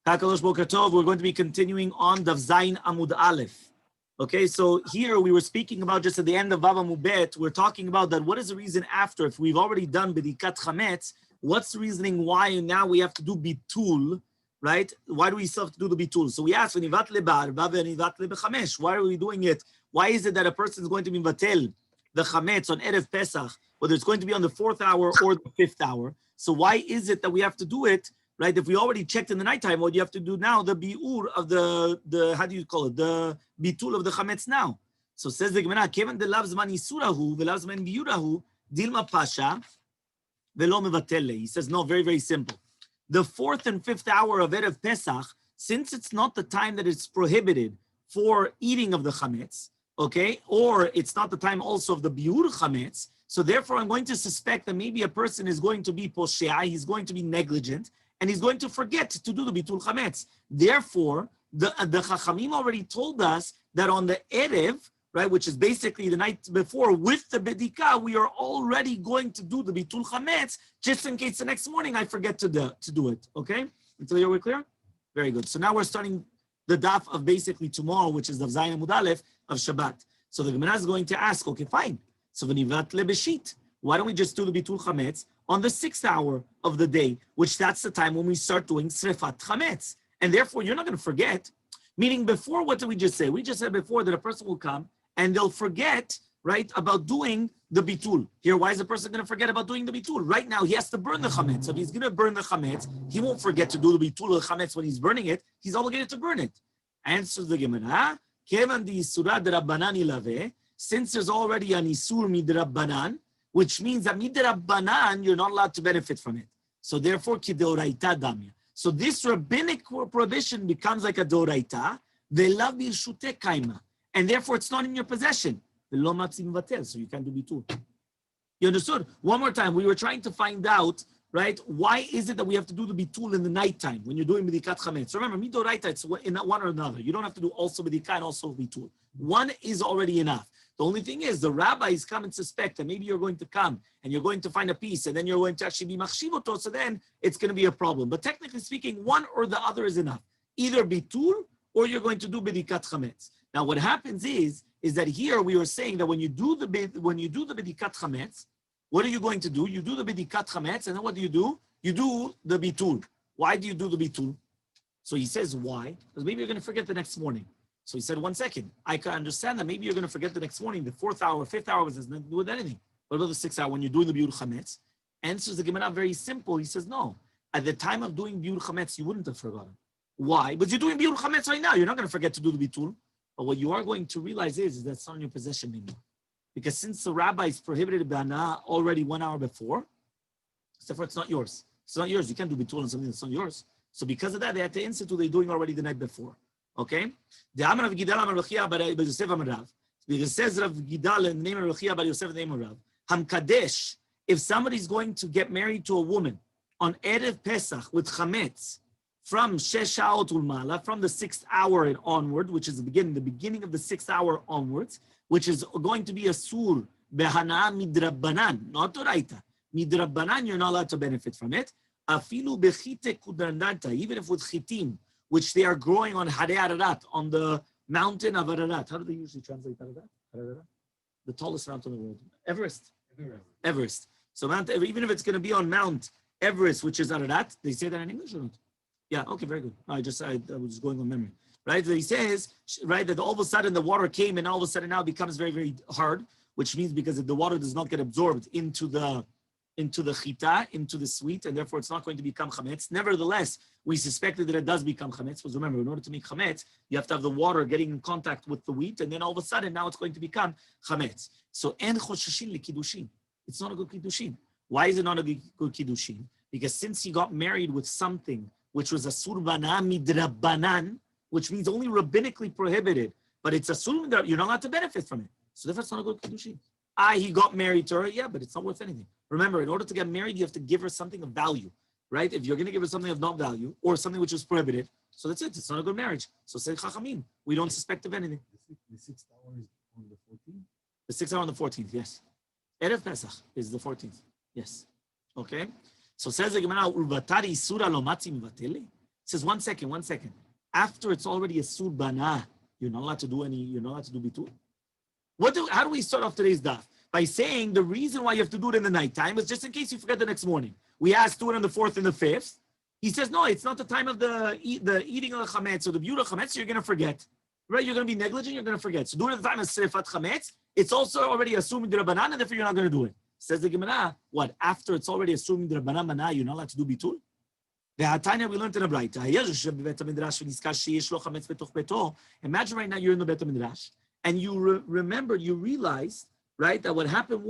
Kakalosh Boker Tov, we're going to be continuing on Daf Zayin Amud Aleph. Okay, so here we were speaking about just at the end of Vav Amud Bet, we're talking about that what is the reason after, if we've already done Bedikat Chametz, what's the reasoning why now we have to do Bitul, right? Why do we still have to do the Bitul? So we asked, V'nivat lebar, v'nivat lebechamesh. Why are we doing it? Why is it that a person is going to be Vatel, the Chametz on Erev Pesach, whether it's going to be on the 4th hour or the 5th hour? So why is it that we have to do it? Right, if we already checked in the nighttime, what you have to do now, the biur of the how do you call it, the bitul of the chametz now. So says the Gemara, Kevan de lav zman isurahu velav zman biurahu dilma pasha velo mevatele. He says no, very very simple. The 4th and 5th hour of Erev Pesach, since it's not the time that it's prohibited for eating of the chametz, okay, or it's not the time also of the biur chametz. So therefore, I'm going to suspect that maybe a person is going to be poshea, he's going to be negligent, and he's going to forget to do the bitul chametz. Therefore, the Chachamim already told us that on the Erev, right, which is basically the night before, with the bedika, we are already going to do the bitul chametz, just in case the next morning I forget to do it. Okay, until you're clear. Very good. So now we're starting the daf of basically tomorrow, which is the Zayin Amud Aleph of Shabbat. So the Gemara is going to ask, okay, fine. So v'nivat lebeshit. Why don't we just do the bitul chametz on the 6th hour of the day, which that's the time when we start doing srefat chametz. And therefore, you're not going to forget. Meaning before, what did we just say? We just said before that a person will come and they'll forget, right, about doing the bitul. Here, why is the person going to forget about doing the bitul? Right now, he has to burn the chametz. So if he's going to burn the chametz, he won't forget to do the bitul of the chametz when he's burning it. He's obligated to burn it. Answers the Gemara, Kevan di isura de rabbanan ilave, since there's already an isur midrabbanan, which means that midrabbanan, you're not allowed to benefit from it. So therefore, kideoraita damya. So this rabbinic prohibition becomes like a deoraita, ve'lav birshuteh kaima, and therefore it's not in your possession. Ve'lo matzim vatel, so you can't do bitul. You understood? One more time, we were trying to find out, right, why is it that we have to do the bitul in the nighttime when you're doing bedikat chametz? Remember, midoraita, it's in one or another. You don't have to do also bedikat and also bitul. One is already enough. The only thing is, the rabbis come and suspect that maybe you're going to come and you're going to find a piece and then you're going to actually be machshivoto, so then it's going to be a problem. But technically speaking, one or the other is enough. Either bitul or you're going to do bedikat chametz. Now, what happens is that here we were saying that when you do the bedikat chametz, what are you going to do? You do the bedikat chametz, and then what do? You do the bitul. Why do you do the bitul? So he says, why? Because maybe you're going to forget the next morning. So he said, 1 second, I can understand that maybe you're going to forget the next morning. The 4th hour, 5th hour has nothing to do with anything. What about the 6th hour when you're doing the biur chametz? Answers the Gemara very simple. He says, no. At the time of doing biur chametz, you wouldn't have forgotten. Why? But you're doing biur chametz right now. You're not going to forget to do the bitul. But what you are going to realize is that it's not in your possession anymore. Because since the rabbis prohibited bana already 1 hour before, therefore it's not yours. It's not yours. You can't do bitul on something that's not yours. So because of that, they had to institute they're doing already the night before. Okay? The Amar of Gidal Amar Rechia Bar Yosef Amar Rav. Because it says Rav Gidal in the name of Rechia Bar Yosef, the name of Rav. Hamkadesh. If somebody's going to get married to a woman on Erev Pesach with chametz from Shesh Sha'ot Ulmala, from the 6th hour and onward, which is the beginning of the 6th hour onwards, which is going to be a sur behana midrabbanan, not oraita. Midrabbanan, you're not allowed to benefit from it. Afilu bechite kudarnata, even if with chitim, which they are growing on Hare Ararat, on the mountain of Ararat. How do they usually translate Ararat? Ararat? The tallest mountain in the world. Everest. So even if it's going to be on Mount Everest, which is Ararat, they say that in English or not? Yeah, okay, very good. I was just going on memory. Right, he says, right, that all of a sudden the water came and all of a sudden now it becomes very, very hard, which means because if the water does not get absorbed into the chita, into the sweet, and therefore it's not going to become chametz. Nevertheless, we suspected that it does become chametz, because remember, in order to make chametz, you have to have the water getting in contact with the wheat, and then all of a sudden, now it's going to become chametz. So, en chosheshin lekidushin. It's not a good kiddushin. Why is it not a good kiddushin? Because since he got married with something which was a surbana midrabbanan, which means only rabbinically prohibited, but it's assumed that you're not allowed to benefit from it. So therefore, it's not a good kiddushin. He got married to her, yeah, but it's not worth anything. Remember, in order to get married, you have to give her something of value, right? If you're going to give her something of not value or something which is prohibited, so that's it. It's not a good marriage. So say Chachamim, we don't suspect of anything. The 6th hour is on the 14th? The 6th hour on the 14th, yes. Erev Pesach is the 14th, yes. Okay? So says the Gemara, since says, one second. After it's already a sur bana, you're not allowed to do bitul. How do we start off today's daf? By saying the reason why you have to do it in the nighttime is just in case you forget the next morning. We asked, do it on the 4th and the 5th. He says, no, it's not the time of the eating of the chametz or the beauty of chametz, so you're going to forget. Right? You're going to be negligent, you're going to forget. So do it at the time of srifat chametz. It's also already assuming the rabbanan, and therefore you're not going to do it. Says the Gemara, what? After it's already assuming the rabbanan mana, you're not allowed to do bitul? The Hatanya we learned in a Braita. Imagine right now you're in the Bet HaMidrash, and you realize, right, that what happened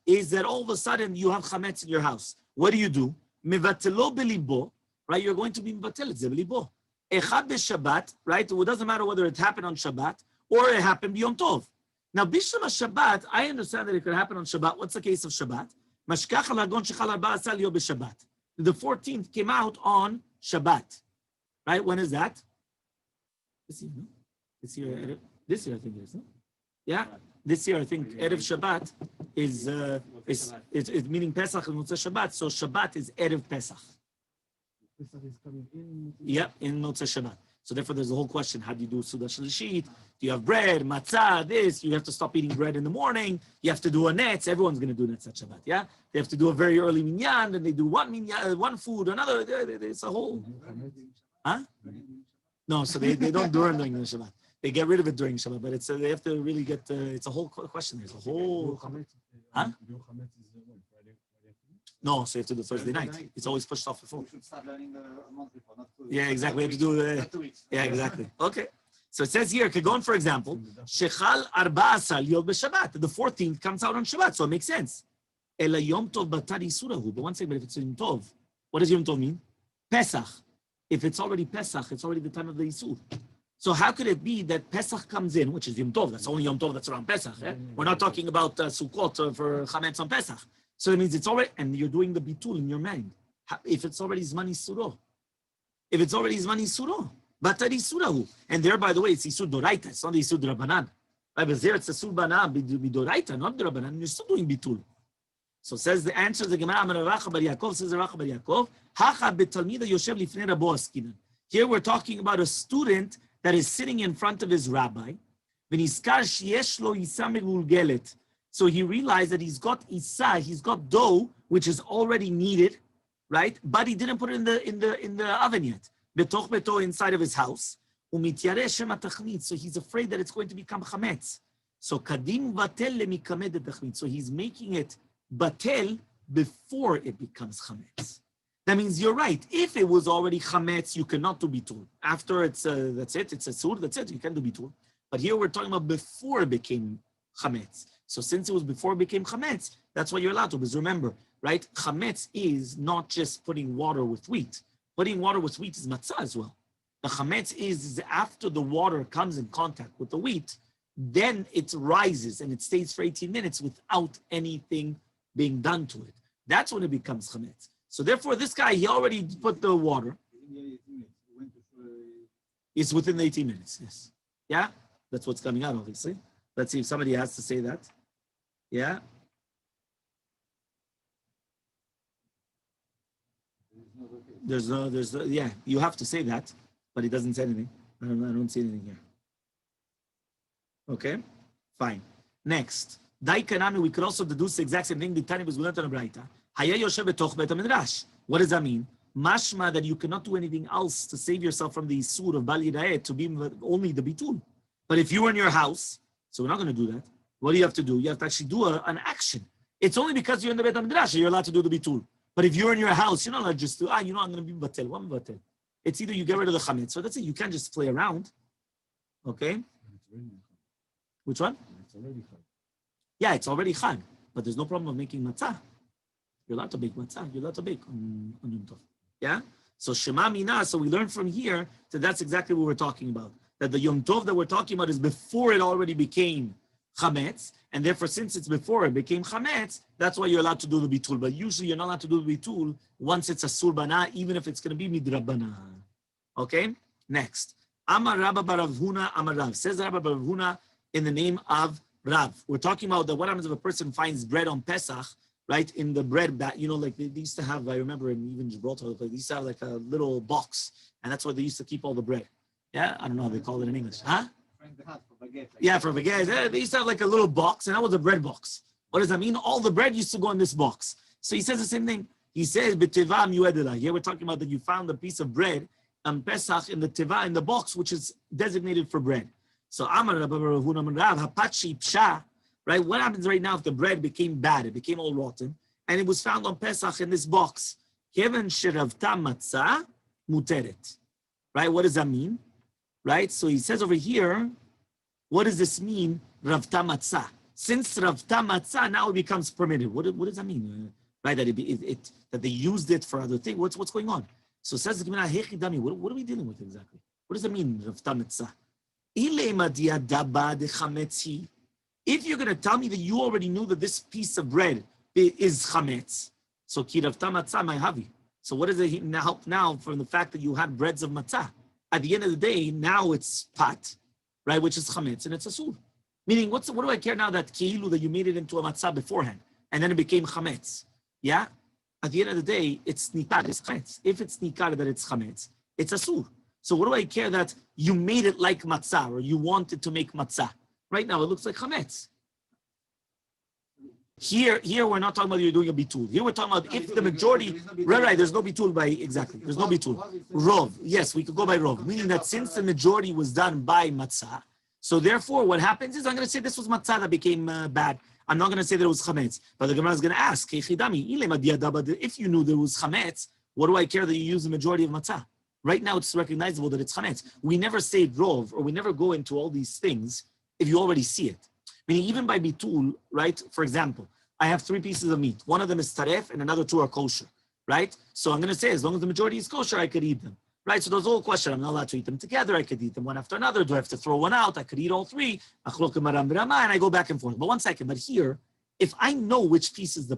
is that all of a sudden you have chametz in your house. What do? Mevatelo belibo, right? You're going to be mevatel it belibo. Echad b'Shabbat, right? It doesn't matter whether it happened on Shabbat or it happened b'Yom Tov. Now, b'Shem Shabbat, I understand that it could happen on Shabbat. What's the case of Shabbat? Mashkach al-Hagon shechal arba asal yo b'Shabbat. The 14th came out on Shabbat, right? When is that? This year, no? This year, I think it is, no? Yeah, this year I think Erev Shabbat is meaning Pesach and Motzei Shabbat. So Shabbat is Erev Pesach. Pesach is coming in. Yeah, in Motzei Shabbat. So therefore, there's a whole question: how do you do Suda Shlishit? Do you have bread, matzah? This you have to stop eating bread in the morning. You have to do a netz. Everyone's going to do netz at Shabbat. Yeah, they have to do a very early minyan, and they do one minyan, one food, another. It's a whole. Huh? No, so they don't do it during the Shabbat. They get rid of it during Shabbat, but it's they have to really get. It's a whole question. There's a whole. Huh? No, so you have to do Thursday night. It's always pushed off before. We should start learning the month before, not 2 weeks. Yeah, exactly. We have to do. Yeah, exactly. Okay. So it says here, Kagon, for example, Shechal Arba Asal Yod b'Shabbat. The 14th comes out on Shabbat, so it makes sense. Ela Yom Tov Batari Surahu. But one second, but if it's Yom Tov, what does Yom Tov mean? Pesach. If it's already Pesach, it's already the time of the Yisur. So how could it be that Pesach comes in, which is Yom Tov? That's only Yom Tov that's around Pesach. Eh? We're not talking about Sukkot for Chametz on Pesach. So it means it's already, and you're doing the bitul in your mind. If it's already Zmani Suro. If it's already Zmani Suro. Batari Surahu. And there, by the way, it's Isur Doraita. It's not the Isur Drabanan. Right? But there it's Isur Bana, Bidoraita, not Drabanan. And you're still doing bitul. So says the answer, the Gemara, Amar Racha Bar Yaakov, says Racha Bar Yaakov, Hacha betalmida Yoshev lifnei Rabo askinan. Here we're talking about a student that is sitting in front of his rabbi. V'nizkar sheyesh lo isa megulgelet. So he realized that he's got dough, which is already kneaded, right? But he didn't put it in the oven yet. Betoch beto, inside of his house. Umityareh shem atachnit. So he's afraid that it's going to become chametz. So kadim vatel lemikamed etachnit. So he's making it batel before it becomes chametz. That means you're right. If it was already chametz, you cannot do bitul. After it's that's it. It's a sur. That's it. You can do bitul. But here we're talking about before it became chametz. So since it was before it became chametz, that's why you're allowed to. Because remember, right? Chametz is not just putting water with wheat. Putting water with wheat is matzah as well. The chametz is after the water comes in contact with the wheat, then it rises and it stays for 18 minutes without anything being done to it. That's when it becomes chametz. So therefore, this guy, he already put the water. It's within the 18 minutes, yes. Yeah? That's what's coming out, obviously. Let's see if somebody has to say that. Yeah? Yeah, you have to say that, but he doesn't say anything. I don't see anything here. Okay? Fine. Next. Daikanami, we could also deduce the exact same thing. The Tani was learned on a Braita. What does that mean? Mashma, that you cannot do anything else to save yourself from the Isur of Bal Yira'eh, to be only the Bitul. But if you were in your house, so we're not going to do that. What do you have to do? You have to actually do an action. It's only because you're in the Beit HaMidrash you're allowed to do the Bitul. But if you're in your house, you're not allowed just to, I'm going to be Batel. One Batel. It's either you get rid of the Chametz, so that's it. You can't just play around. Okay? Which one? It's already Chag. Yeah, it's already Chag. But there's no problem of making matzah. You're allowed to bake matzah. You're allowed to bake on Yom Tov. Yeah? So Shema Mina, so we learn from here that that's exactly what we're talking about. That the Yom Tov that we're talking about is before it already became Chametz, and therefore since it's before it became Chametz, that's why you're allowed to do the Bitul. But usually you're not allowed to do the Bitul once it's a Surbana, even if it's going to be Midrabana. Okay? Next. Amar Rabba Barav Huna Amar Rav. Says Rabba Barav Huna in the name of Rav. We're talking about that what happens if a person finds bread on Pesach right, in the bread bat, like they used to have, I remember in even Gibraltar, they used to have like a little box, and that's where they used to keep all the bread. Yeah, I don't know how they call it in English. Huh? Yeah, for baguette. They used to have like a little box, and that was a bread box. What does that mean? All the bread used to go in this box. So he says the same thing. He says, "B'teva miyuedela." Here we're talking about that you found a piece of bread on Pesach in the teva, in the box, which is designated for bread. So Amar Rabbi Ravuna Rav Hapachi Psha, right? What happens right now if the bread became bad? It became all rotten, and it was found on Pesach in this box. Kevan sheravta matzah muteret. Right? What does that mean? Right? So he says over here, what does this mean? Ravta matzah. Since ravta matzah now it becomes permitted. What does that mean? Right? That that they used it for other things. What's going on? So says the Gemara, Hechidami. What are we dealing with exactly? What does it mean? Ravta matzah. If you're going to tell me that you already knew that this piece of bread is chametz, so ki ravta matzah my havi. So what does it help now from the fact that you had breads of matzah? At the end of the day, now it's pat, right, which is chametz, and it's asur. Meaning, what do I care now that keilu that you made it into a matzah beforehand, and then it became chametz? Yeah? At the end of the day, it's nikar, it's chametz. If it's nikar that it's chametz, it's asur. So what do I care that you made it like matzah, or you wanted to make matzah? Right now, it looks like chametz. Here we're not talking about you're doing a bitul. Here we're talking about if the majority, right, there's no bitul there's no bitul. Rov, yes, we could go by rov, meaning that since the majority was done by matzah, so therefore what happens is I'm going to say this was matzah that became bad. I'm not going to say that it was chametz, but the Gemara is going to ask, if you knew there was chametz, what do I care that you use the majority of matzah? Right now it's recognizable that it's chametz. We never say rov, or we never go into all these things if you already see it. Meaning even by bitul, right? For example, I have 3 pieces of meat. One of them is taref and another 2 are kosher, right? So I'm going to say as long as the majority is kosher, I could eat them, right? So there's a whole question. I'm not allowed to eat them together. I could eat them one after another. Do I have to throw one out? I could eat all 3. And I go back and forth. But one second. But here, if I know which piece is the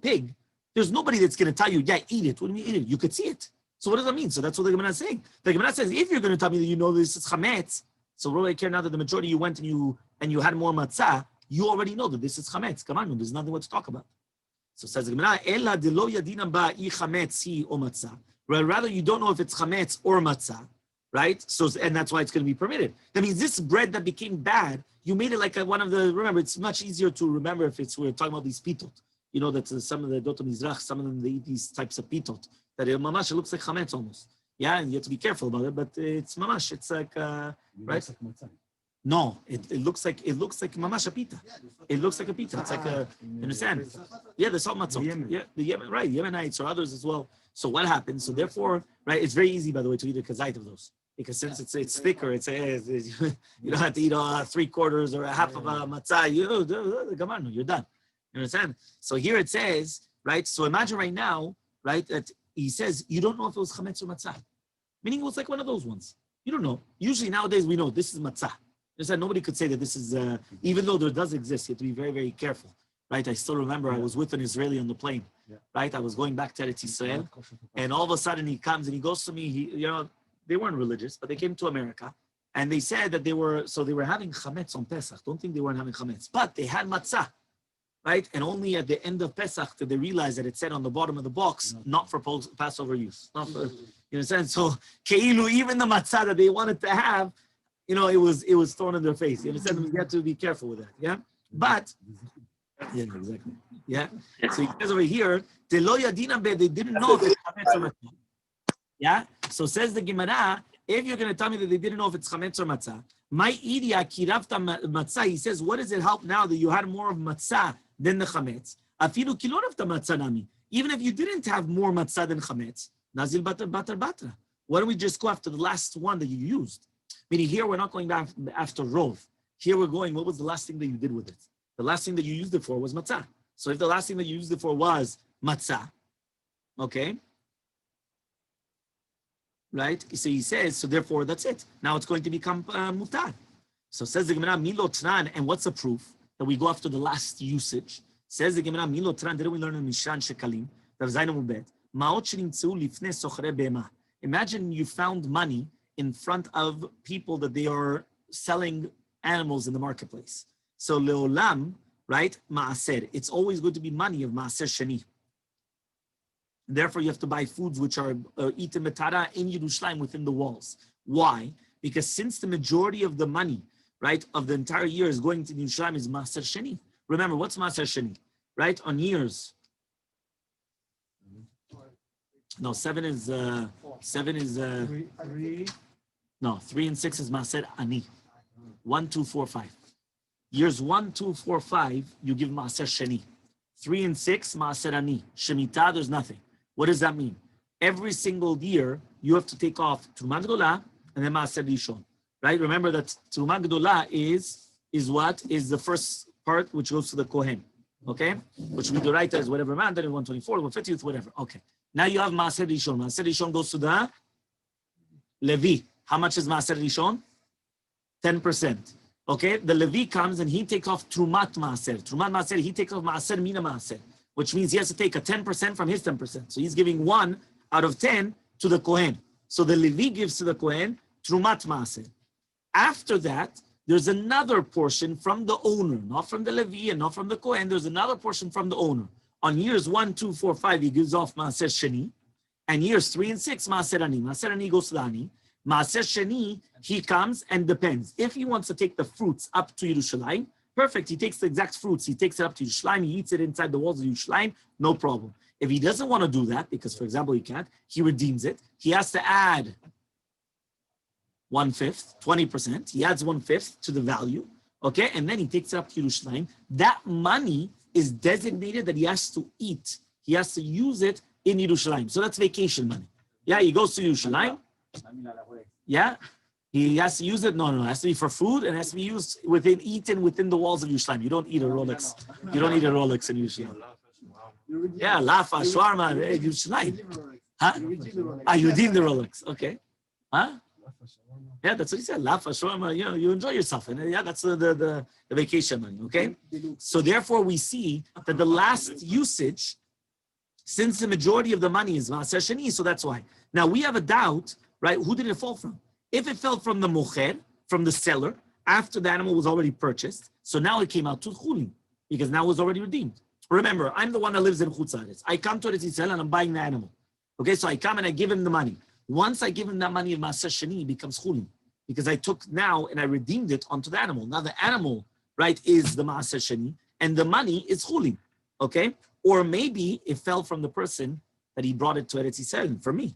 pig, there's nobody that's going to tell you, yeah, eat it. What do you mean eat it? You could see it. So what does that mean? So that's what the Gemara is saying. The Gemara says, if you're going to tell me that you know this is chametz, so what do I care now that the majority you went and you had more matzah, you already know that this is chametz. Come on, there's nothing what to talk about. So says the Gemara, Ella de lo yadina ba I chametz hi o matzah. Rather, you don't know if it's chametz or matzah, right? So, and that's why it's going to be permitted. That means this bread that became bad, you made it like one of the, remember, it's much easier to remember if we're talking about these pitot. You know that some of the Dot Mizrach, some of them, they eat these types of pitot. That it looks like chametz almost. Yeah, and you have to be careful about it, but it's mamash. It's like right? No, it looks like mamash a pita. It looks like a pita. It's like you understand? Yeah, the salt matzot. Yeah, the Yemen, right? Yemenites or others as well. So what happens? So therefore, right? It's very easy, by the way, to eat a kazait of those because since it's thicker, it's you don't have to eat 3/4 or a half of a matzah. You're done. You understand? So here it says, right? So imagine right now, right, that he says you don't know if it was chametz or matzah, meaning it was like one of those ones. You don't know. Usually nowadays we know this is matzah. Nobody could say that this is, even though there does exist, you have to be very, very careful, right? I still remember I was with an Israeli on the plane, right? I was going back to Eretz Yisrael, and all of a sudden he comes and he goes to me. They weren't religious, but they came to America, and they said that they were having chametz on Pesach. Don't think they weren't having chametz, but they had matzah, right? And only at the end of Pesach did they realize that it said on the bottom of the box, not for Passover use, not for, you understand? So keilu, even the matzah that they wanted to have, it was thrown in their face. You understand? We have to be careful with that. Yeah. But yeah, exactly. Yeah. So he says over here, they didn't know if it's chametz or matzah. Yeah. So says the Gemara, if you're going to tell me that they didn't know if it's chametz or matzah, my idia kiravta matzah. He says, what does it help now that you had more of matzah than the chametz? Afilu kiloravta matzah nami. Even if you didn't have more matzah than chametz, nazil batra. Why don't we just go after the last one that you used? Meaning here we're not going back after rov. Here we're going, what was the last thing that you did with it? The last thing that you used it for was matzah. So if the last thing that you used it for was matzah, okay? Right? So he says, so therefore that's it. Now it's going to become mutar. So says the Gemara, milotran, and what's the proof that we go after the last usage? Says the Gemara, milotran, didn't we learn in Mishran Shekalim, Daf Zayin Amud Bet, ma'ot shenitzeu lifnei sochre be'ema. Imagine you found money in front of people that they are selling animals in the marketplace. So leolam, right, maaser. It's always going to be money of maaser sheni. Therefore, you have to buy foods which are eaten betara in Yerushalayim within the walls. Why? Because since the majority of the money, right, of the entire year is going to Yerushalayim is maaser sheni. Remember, what's maaser sheni? Right, on years. No, seven is Three. no, 3 and 6 is maaser ani. 1, 2, 4, 5. Years 1, 2, 4, 5, you give maaser sheni. 3 and 6, maaser ani. Shemitah, there's nothing. What does that mean? Every single year, you have to take off Truma Gdola and then maaser rishon. Right? Remember that Truma Gdola is what? Is the first part which goes to the Kohen. Okay? Which we do right as whatever man, then 124, 150th, whatever. Okay. Now you have maaser rishon. Maaser rishon goes to the Levi. How much is maaser rishon? 10%. Okay, the Levi comes and he takes off Trumat Maaser. Trumat Maaser, he takes off Maaser Mina Maaser, which means he has to take a 10% from his 10%. So he's giving 1 out of 10 to the Kohen. So the Levi gives to the Kohen Trumat Maaser. After that, there's another portion from the owner, not from the Levi and not from the Kohen. There's another portion from the owner. On years 1, 2, 4, 5, he gives off Maaser Sheni. And years 3 and 6, Maaser Ani. Maaser Ani goes to the Ani. Maaser Sheni, he comes and depends. If he wants to take the fruits up to Yerushalayim, perfect. He takes the exact fruits. He takes it up to Yerushalayim. He eats it inside the walls of Yerushalayim. No problem. If he doesn't want to do that, because, for example, he can't, he redeems it. He has to add 1/5, 20%. He adds 1/5 to the value. Okay? And then he takes it up to Yerushalayim. That money is designated that he has to eat. He has to use it in Yerushalayim. So that's vacation money. Yeah, he goes to Yerushalayim. Yeah, he has to use it. No, it has to be for food and has to be used eaten within the walls of Yerushalayim. You don't eat a Rolex. You don't eat a Rolex in Yerushalayim. Yeah, lafa, shawarma, Yerushalayim. Huh? You redeem the Rolex. Okay. Huh? Yeah, that's what he said. Lafa, shawarma. You enjoy yourself, and yeah, that's the vacation money. Okay. So therefore, we see that the last usage, since the majority of the money is maaser sheni, so that's why. Now we have a doubt. Right? Who did it fall from? If it fell from the mocher, from the seller, after the animal was already purchased, so now it came out to chulin, because now it was already redeemed. Remember, I'm the one that lives in Chutz La'aretz. I come to Eretz Yisrael and I'm buying the animal. Okay, so I come and I give him the money. Once I give him that money of maaser sheni, it becomes chulin, because I took now and I redeemed it onto the animal. Now the animal, right, is the maaser sheni, and the money is chulin. Okay, or maybe it fell from the person that he brought it to Eretz Yisrael for me.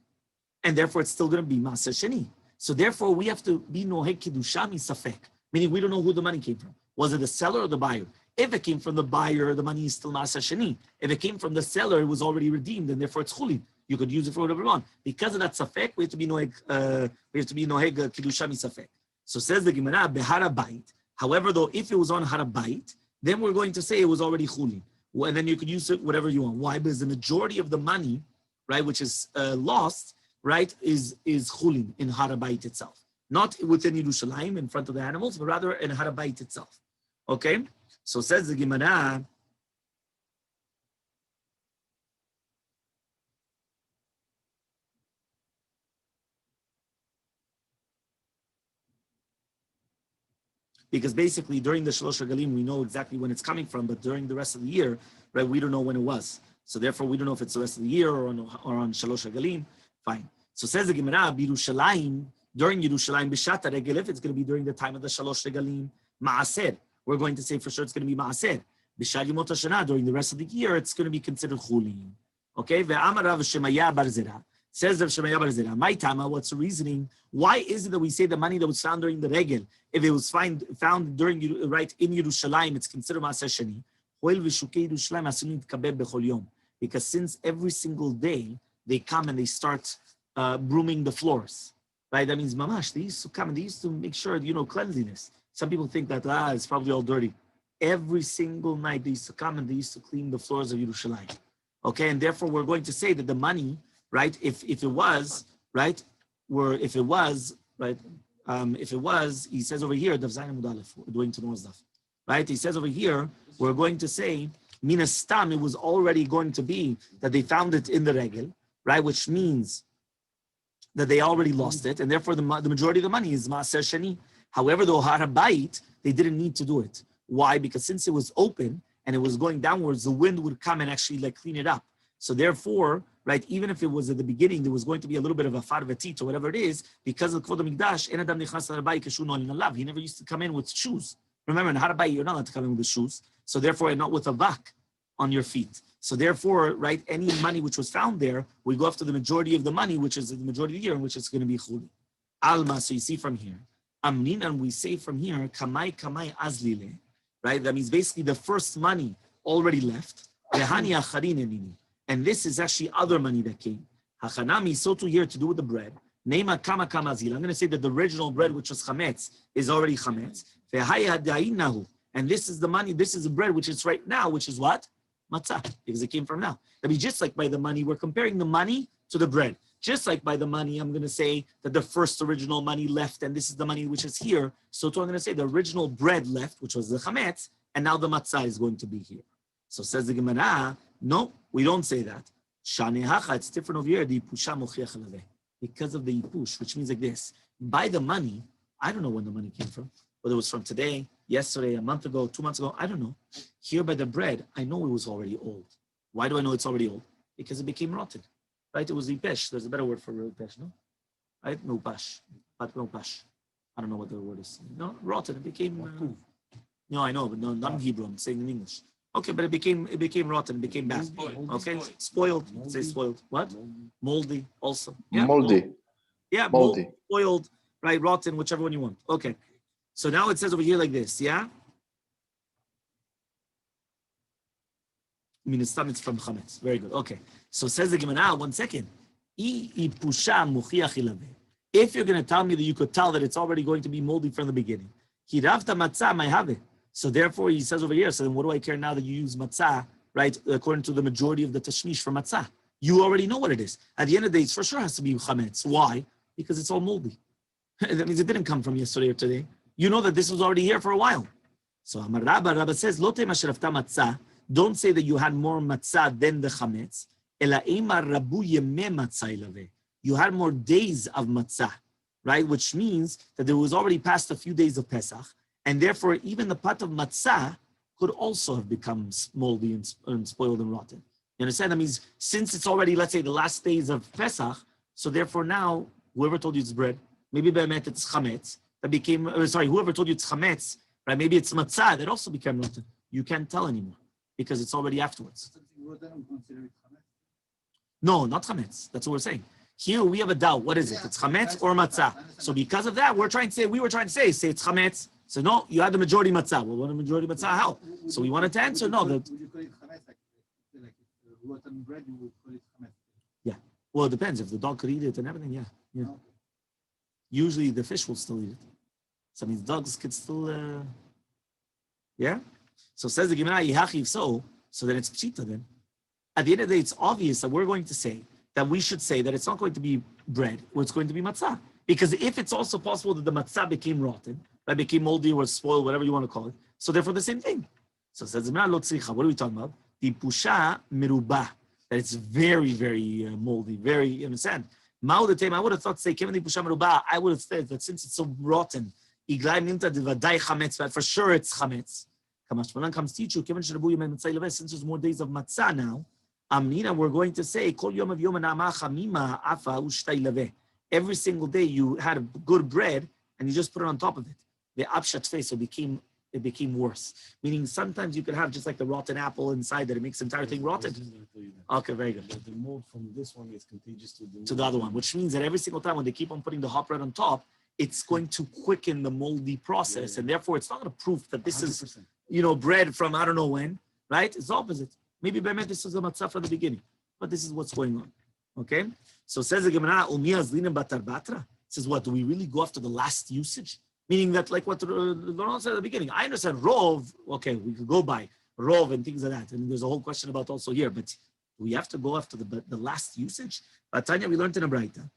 And therefore, it's still going to be maaser sheni. So therefore, we have to be noheg kedusha misafek, meaning we don't know who the money came from. Was it the seller or the buyer? If it came from the buyer, the money is still maaser sheni. If it came from the seller, it was already redeemed, and therefore it's chulin. You could use it for whatever you want. Because of that safek, we have to be noheg kedusha misafek. So says the Gemara, beharabait. However, though, if it was on harabait, then we're going to say it was already chulin. And then you could use it whatever you want. Why? Because the majority of the money, right, which is lost, right, is chulin in Harabait itself. Not within Yerushalayim in front of the animals, but rather in Harabait itself. Okay? So says the Gemara, because basically during the Shalosh Regalim, we know exactly when it's coming from, but during the rest of the year, right, we don't know when it was. So therefore, we don't know if it's the rest of the year or on Shalosh Regalim. Fine. So says the Gemara, Yerushalayim, during Yerushalayim, B'shat Regel, if it's going to be during the time of the Shalosh Regalim, Ma'aser, we're going to say for sure it's going to be Ma'aser. B'shat Yemot HaShana, during the rest of the year, it's going to be considered Chulin. Okay? Ve'amar Rav Shemaya bar Zera, says Rav Shemaya bar Zera, my Tama, what's the reasoning? Why is it that we say the money that was found during the Regel, if it was found during, right, in Yerushalayim, it's considered Ma'aser Sheni? Because since every single day, they come and they start brooming the floors, right? That means mamash, they used to come and they used to make sure, cleanliness. Some people think that, it's probably all dirty. Every single night they used to come and they used to clean the floors of Yerushalayim. Okay, and therefore we're going to say that the money, right, if it was, right, if it was, he says over here, Daf Zayin Amud Aleph, we're doing tomorrow's Daf, right? He says over here, we're going to say, Minas Tam, it was already going to be that they found it in the Regel, right, which means that they already lost it, and therefore the majority of the money is Maaser Sheni. However, the Harabait, they didn't need to do it. Why? Because since it was open and it was going downwards, the wind would come and actually like clean it up. So therefore, right, even if it was at the beginning, there was going to be a little bit of a farvetit or whatever it is, because of Kvod HaMikdash, En Adam Nichnas L'Harbayit Keshu No'alin Alav. He never used to come in with shoes. Remember, in Harbayit, you're not allowed to come in with the shoes. So therefore, not with a vak on your feet. So therefore, right, any money which was found there, we go after the majority of the money, which is the majority of the year, in which it's going to be chuli. Alma, so you see from here. Amnin, and we say from here, kamai azlile, right? That means basically the first money already left. Rehani acharin enini. And this is actually other money that came. Hachanami, so to here to do with the bread. Neima kama azil. I'm going to say that the original bread, which was chametz, is already chametz. And this is the money, this is the bread, which is right now, which is what? Matzah, because it came from now. That means just like by the money, we're comparing the money to the bread. Just like by the money, I'm going to say that the first original money left, and this is the money which is here. So too, I'm going to say the original bread left, which was the chametz, and now the matzah is going to be here. So says the Gemara, no, we don't say that. Shanehacha, it's different over here. Because of the yipush, which means like this. By the money, I don't know when the money came from. Whether it was from today, yesterday, a month ago, 2 months ago, I don't know. Here by the bread, I know it was already old. Why do I know it's already old? Because it became rotten. Right? It was ipesh. There's a better word for ipesh, no? Right? Meupash. But meupash. I don't know what the word is. No, rotten. It became. No, I know, but no, not in Hebrew. I'm saying in English. Okay, but it became rotten. It became bad. Okay, spoiled. Say spoiled. What? Moldy. Also. Yeah, moldy. Yeah, moldy. Spoiled. Right? Rotten. Whichever one you want. Okay. So now it says over here like this. Yeah. I mean, it's from chametz. Very good. Okay. So says the Gemara, 1 second. If you're going to tell me that you could tell that it's already going to be moldy from the beginning, so therefore he says over here, so then what do I care now that you use matzah, right, according to the majority of the tashmish for matzah? You already know what it is. At the end of the day, it for sure has to be chametz. Why? Because it's all moldy. That means it didn't come from yesterday or today. You know that this was already here for a while. So Amar Rabba says, Lo tema sherafta matzah. Don't say that you had more matzah than the chametz. You had more days of matzah, right? Which means that there was already past a few days of Pesach, and therefore even the pot of matzah could also have become moldy and spoiled and rotten. You understand? That means since it's already, let's say, the last days of Pesach, so therefore now, whoever told you it's bread, maybe be'emet it's chametz, that became, whoever told you it's chametz, right? Maybe it's matzah, that also became rotten. You can't tell anymore, because it's already afterwards. No, not chametz. That's what we're saying. Here we have a doubt. What is it? It's chametz or matzah. So because of that, we were trying to say it's chametz. So no, you had the majority matzah. Well, what a majority matzah? How? So we wanted to answer no. Would you call it chametz? Like rotten bread, you would call it chametz. Yeah. Well, it depends. If the dog could eat it and everything, yeah. Okay. Usually the fish will still eat it. So means dogs could still, yeah. So says the Gemara, Yihachiv so then it's pshita then. At the end of the day, it's obvious that we're going to say that we should say that it's not going to be bread, or it's going to be matzah. Because if it's also possible that the matzah became rotten, that became moldy or spoiled, whatever you want to call it, so therefore the same thing. So it says, what are we talking about? The pusha merubah, that it's very, very moldy, very, you understand? I would have thought, say, Kevin the pusha merubah, I would have said that since it's so rotten, for sure it's chametz. Kamashmanan comes teach you, since there's more days of matzah now, Amnina, we're going to say, every single day you had a good bread and you just put it on top of it. The upshat face, it became worse. Meaning sometimes you could have just like the rotten apple inside that it makes the entire thing rotten. Okay, very good. The mold from this one is contagious to the other one, which means that every single time when they keep on putting the hot bread on top, it's going to quicken the moldy process, and therefore it's not going to prove that this 100%. Is, bread from I don't know when, right? It's the opposite. Maybe Be'emet this was a matzah from the beginning, but this is what's going on. Okay? So says the Gemara, says what? Do we really go after the last usage? Meaning that, like what Laurent said at the beginning, I understand Rov, okay, we could go by Rov and things like that, and there's a whole question about also here, but we have to go after the last usage. But Tanya, we learned in a Braita.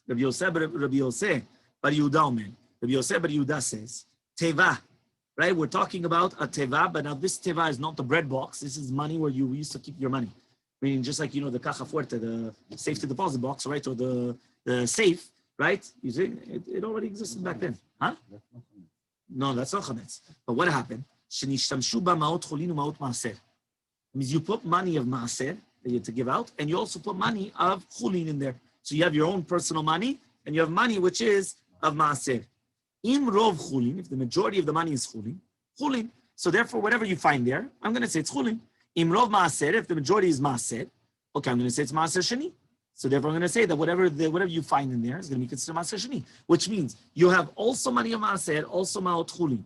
Rabbi Yosef Bar Yehuda says, Teva, right? We're talking about a teva, but now this teva is not the bread box. This is money where you used to keep your money. Meaning just like, the caja fuerte, the safety deposit box, right? Or the safe, right? You see, it already existed back then. Huh? No, that's not chametz. But what happened? שנשתמשו בה מעות חולין ומעות מעשר. Means you put money of maaser that you have to give out, and you also put money of chulin in there. So you have your own personal money, and you have money which is of maaser. Im rov chulin, if the majority of the money is chulin, chulin. So therefore, whatever you find there, I'm going to say it's chulin. Im rov maaser, if the majority is maaser, okay, I'm going to say it's maaser sheni. So therefore, I'm going to say that whatever you find in there is going to be considered maaser sheni, which means you have also money of maaser, also ma'ot chulin.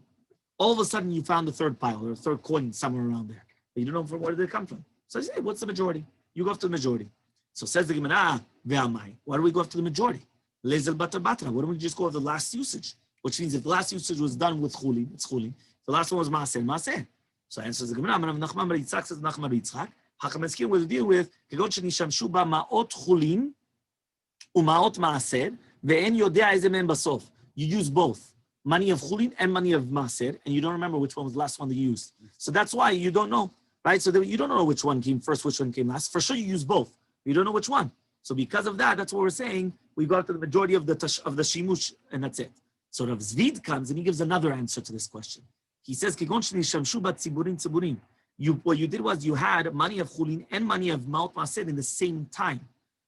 All of a sudden, you found a third pile or a third coin somewhere around there. But you don't know from where did it come from. So I say, what's the majority? You go after the majority. So says the Gemara, ve'amai. Why do we go after the majority? Lezel batra batra. Why don't we just go after the last usage? Which means if the last usage was done with chulin, it's chulin. The last one was maaser, maaser. So answers the Gemara, Nachman bar Yitzchak says Nachman bar Yitzchak. Hachameskin was deal with kegon shenishamshu ba ma'ot chulin u'ma'ot maaser ve'en yodea eze men basof. You use both money of chulin and money of maaser, and you don't remember which one was the last one that you used. So that's why you don't know. Right, so you don't know which one came first, which one came last. For sure, you use both. You don't know which one. So because of that, that's what we're saying. We go after the majority of the shimush, and that's it. So Rav Zvid comes and he gives another answer to this question. He says, what you did was you had money of chulin and money of ma'ot maaser in the same time.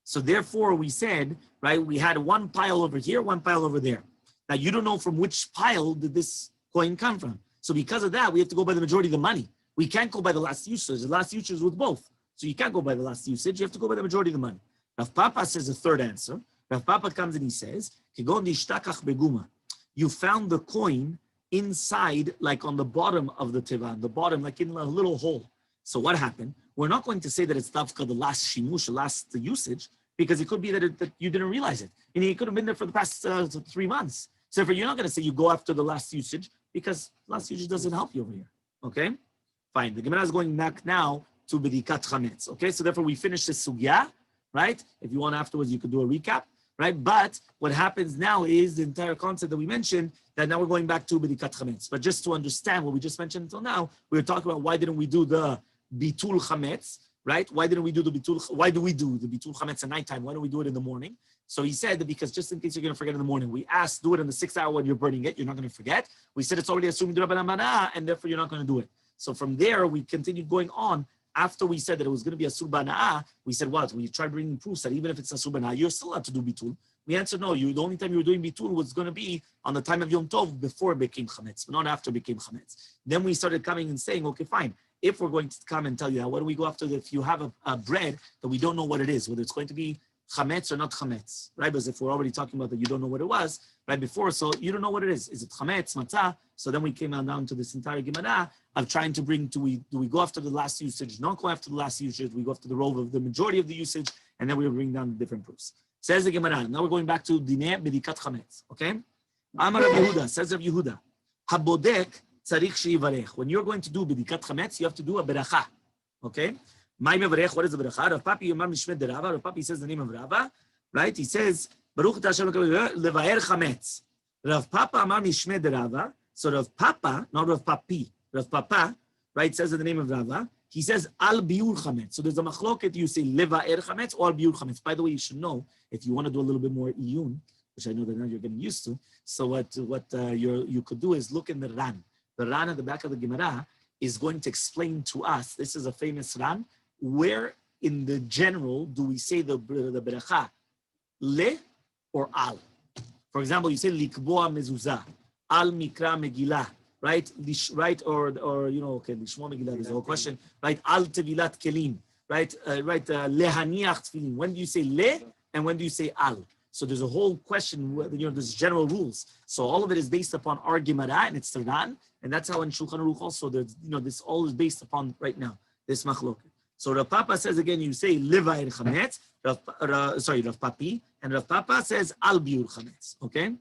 So therefore, we said, right, we had one pile over here, one pile over there. Now you don't know from which pile did this coin come from. So because of that, we have to go by the majority of the money. We can't go by the last usage. The last usage is with both. So you can't go by the last usage. You have to go by the majority of the money. Rav Papa says a third answer. Rav Papa comes and he says, you found the coin inside, like on the bottom of the teva, the bottom, like in a little hole. So what happened? We're not going to say that it's dafka, the last shimush, the last usage, because it could be that you didn't realize it. And it could have been there for the past 3 months. So you're not going to say you go after the last usage, because last usage doesn't help you over here. Okay? Fine. The Gemara is going back now to Bedikat Chametz. Okay, so therefore we finish this sugya, right? If you want afterwards, you could do a recap, right? But what happens now is the entire concept that we mentioned, that now we're going back to Bedikat Chametz. But just to understand what we just mentioned until now, we were talking about why didn't we do the Bitul Chametz, right? Why didn't we do the Bitul? Why do we do the Bitul Chametz at nighttime? Why don't we do it in the morning? So he said that because just in case you're going to forget in the morning, we asked do it in the 6th hour when you're burning it. You're not going to forget. We said it's already assuming Rabbanan Mana, and therefore you're not going to do it. So from there, we continued going on. After we said that it was going to be a surbana'ah, we said what? We tried bringing proofs that even if it's a surbana'ah, you're still allowed to do bitul. We answered no. The only time you were doing bitul was going to be on the time of Yom Tov before it became chametz, but not after it became chametz. Then we started coming and saying, okay, fine. If we're going to come and tell you that, why don't we go after if you have a bread that we don't know what it is, whether it's going to be chametz or not chametz, right? Because if we're already talking about that you don't know what it was right before, so you don't know what it is. Is it chametz, matzah? So then we came down to this entire Gemara of trying to bring, do we go after the last usage, not go after the last usage, we go after the role of the majority of the usage, and then we bring down the different proofs. Says the Gemara, now we're going back to Dineh Bedikat Chametz, okay? Amar Rav Yehuda, says Rav Yehuda, Habodek tzarich sheyivarech. When you're going to do Bedikat Chametz, you have to do a beracha, okay? What is the beracha? Rav Papi Yomar Mishmed Derava. Rav Papi says the name of Rava, right? He says, Baruch Ata Hashem levaer chametz. Rav Papa Amar Mishmed Derava. So Rav Papa, not Rav Papi, Rav Papa, right, says in the name of Rava, he says al biur chametz. So there's a machloket, you say levaer chametz or al biur chametz. By the way, you should know, if you want to do a little bit more iyun, which I know that now you're getting used to, so what you could do is look in the Ran. The Ran at the back of the Gemara is going to explain to us, this is a famous Ran, where in the general do we say the beracha le or al? For example, you say likboa mezuzah, al mikra megillah, right? Right, or okay, lishmo megillah. There's a whole question, right? Al tevilat kelim, right? Lehaniach tefillin. When do you say le and when do you say al? So there's a whole question. There's general rules. So all of it is based upon our Gemara and it's the Ran, and that's how in Shulchan Aruch also. There's this all is based upon right now this machloket. So Rav Papa says again, you say levaer chametz. Rav Papi, and Rav Papa says al biur chametz. Okay.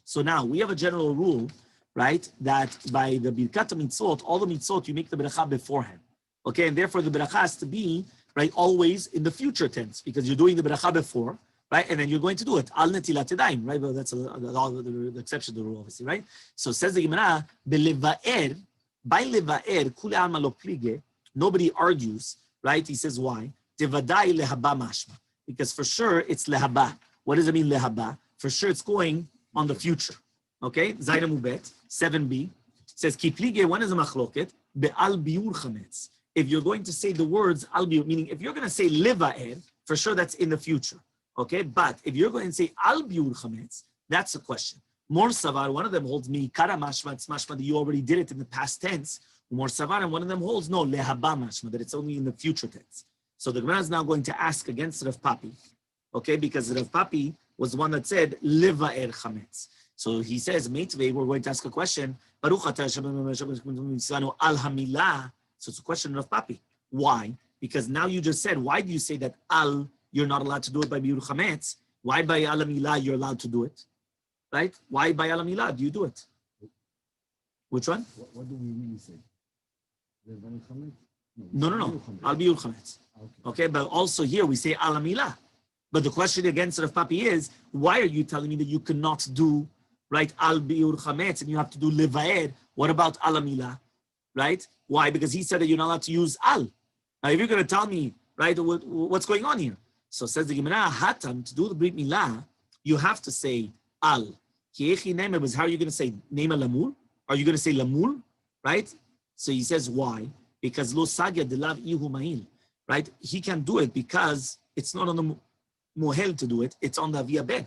So now we have a general rule, right? That by the birkat mitzvot, all the mitzvot you make the beracha beforehand. Okay, and therefore the beracha has to be right always in the future tense because you're doing the beracha before, right? And then you're going to do it al netilat yadayim, right? But that's the exception to the rule, obviously, right? So says the Gemara, belevaer, by levaer kule alma lo plige. Nobody argues, right? He says, why? Devadai lehaba mashma. Because for sure, it's lehaba. What does it mean, lehaba? For sure, it's going on the future. Okay? Zayin Mubet, 7b. says, Ki plige, when is a machloket? Be'al biur chametz. If you're going to say the words al biur, meaning if you're going to say liva'ed, for sure that's in the future. Okay, but if you're going to say al biur chametz, that's a question. More savar, one of them holds me kara mashma, it's mashma that you already did it in the past tense. More savar, and one of them holds no lehaba mashma, that it's only in the future tense. So the Gemara is now going to ask against Rav Papi, okay, because Rav Papi was the one that said liva'ed chametz. So he says, Meitvei, we're going to ask a question. Baruch atah al hamilah. So it's a question of Papi. Why? Because now you just said, why do you say that al, you're not allowed to do it by biur chametz? Why by al hamilah you're allowed to do it? Right? Why by al hamilah do you do it? Which one? What do we really say? No. Al biur chametz. Okay, but also here we say al hamilah. But the question against Rav Papi is, why are you telling me that you cannot do, right, al biur chametz and you have to do liva'ed? What about al hamilah? Right? Why? Because he said that you're not allowed to use al. Now, if you're going to tell me, right, what's going on here? So says the Gemara, hatam, to do the brit milah, you have to say al. Because how are you going to say nema lamul? Are you going to say lamul? Right? So he says, why? Because lo sagya delav ihu ma'il. Right? He can do it because it's not on the mohel to do it, it's on the avia ben.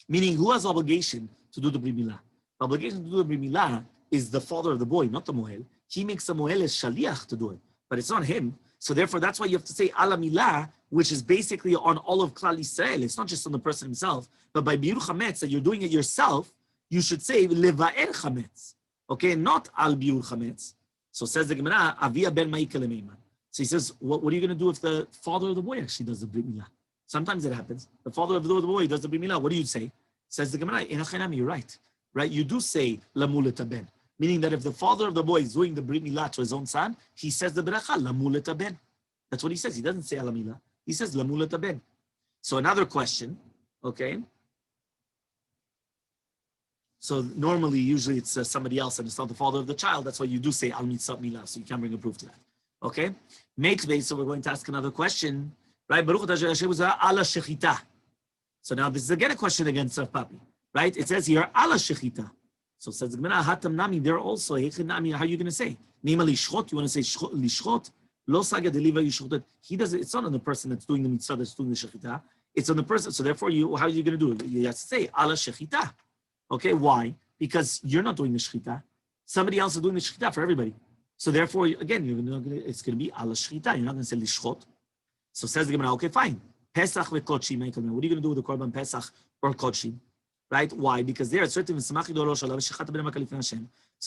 Meaning, who has obligation to do the brit milah? The obligation to do the brit milah is the father of the boy, not the mohel. He makes the mohel as shaliach to do it, but it's not him. So therefore, that's why you have to say ala milah, which is basically on all of Klal Yisrael. It's not just on the person himself, but by biur chametz, that you're doing it yourself, you should say leva'er chametz, okay, not al biur chametz. So says the Gemara, avia ben ma'ika lemeiman. So he says, what are you going to do if the father of the boy actually does the brit milah? Sometimes it happens. The father of the boy does the brit milah. What do you say? Says the Gemara, you're right. Right? You do say lamul ben. Meaning that if the father of the boy is doing the brit milah to his own son, he says the beracha, lamul ben. That's what he says. He doesn't say alamila. He says lamul ben. So another question, okay? So normally, usually it's somebody else and it's not the father of the child. That's why you do say al mitzvah milah, so you can't bring a proof to that. Okay? Meitvei, so we're going to ask another question. Right? Baruch atah Hashem ala shechita. So now this is again a question against Rav Papi. Right? It says here ala shechita. So says the Gemara, hatam nami, there also, how are you going to say? Nema lishchot, you want to say lishchot? Lo saga deliva yishchotet. He does it, it's not on the person that's doing the mitzvah, that's doing the shechita. It's on the person. So therefore, how are you going to do it? You have to say, ala shechita. Okay, why? Because you're not doing the shechita. Somebody else is doing the shechita for everybody. So therefore, again, it's going to be ala shechita. You're not going to say lishchot. So says the Gemara, okay, fine. Pesach ve'kodshim. What are you going to do with the korban Pesach or kodshim? Right? Why? Because there are certain so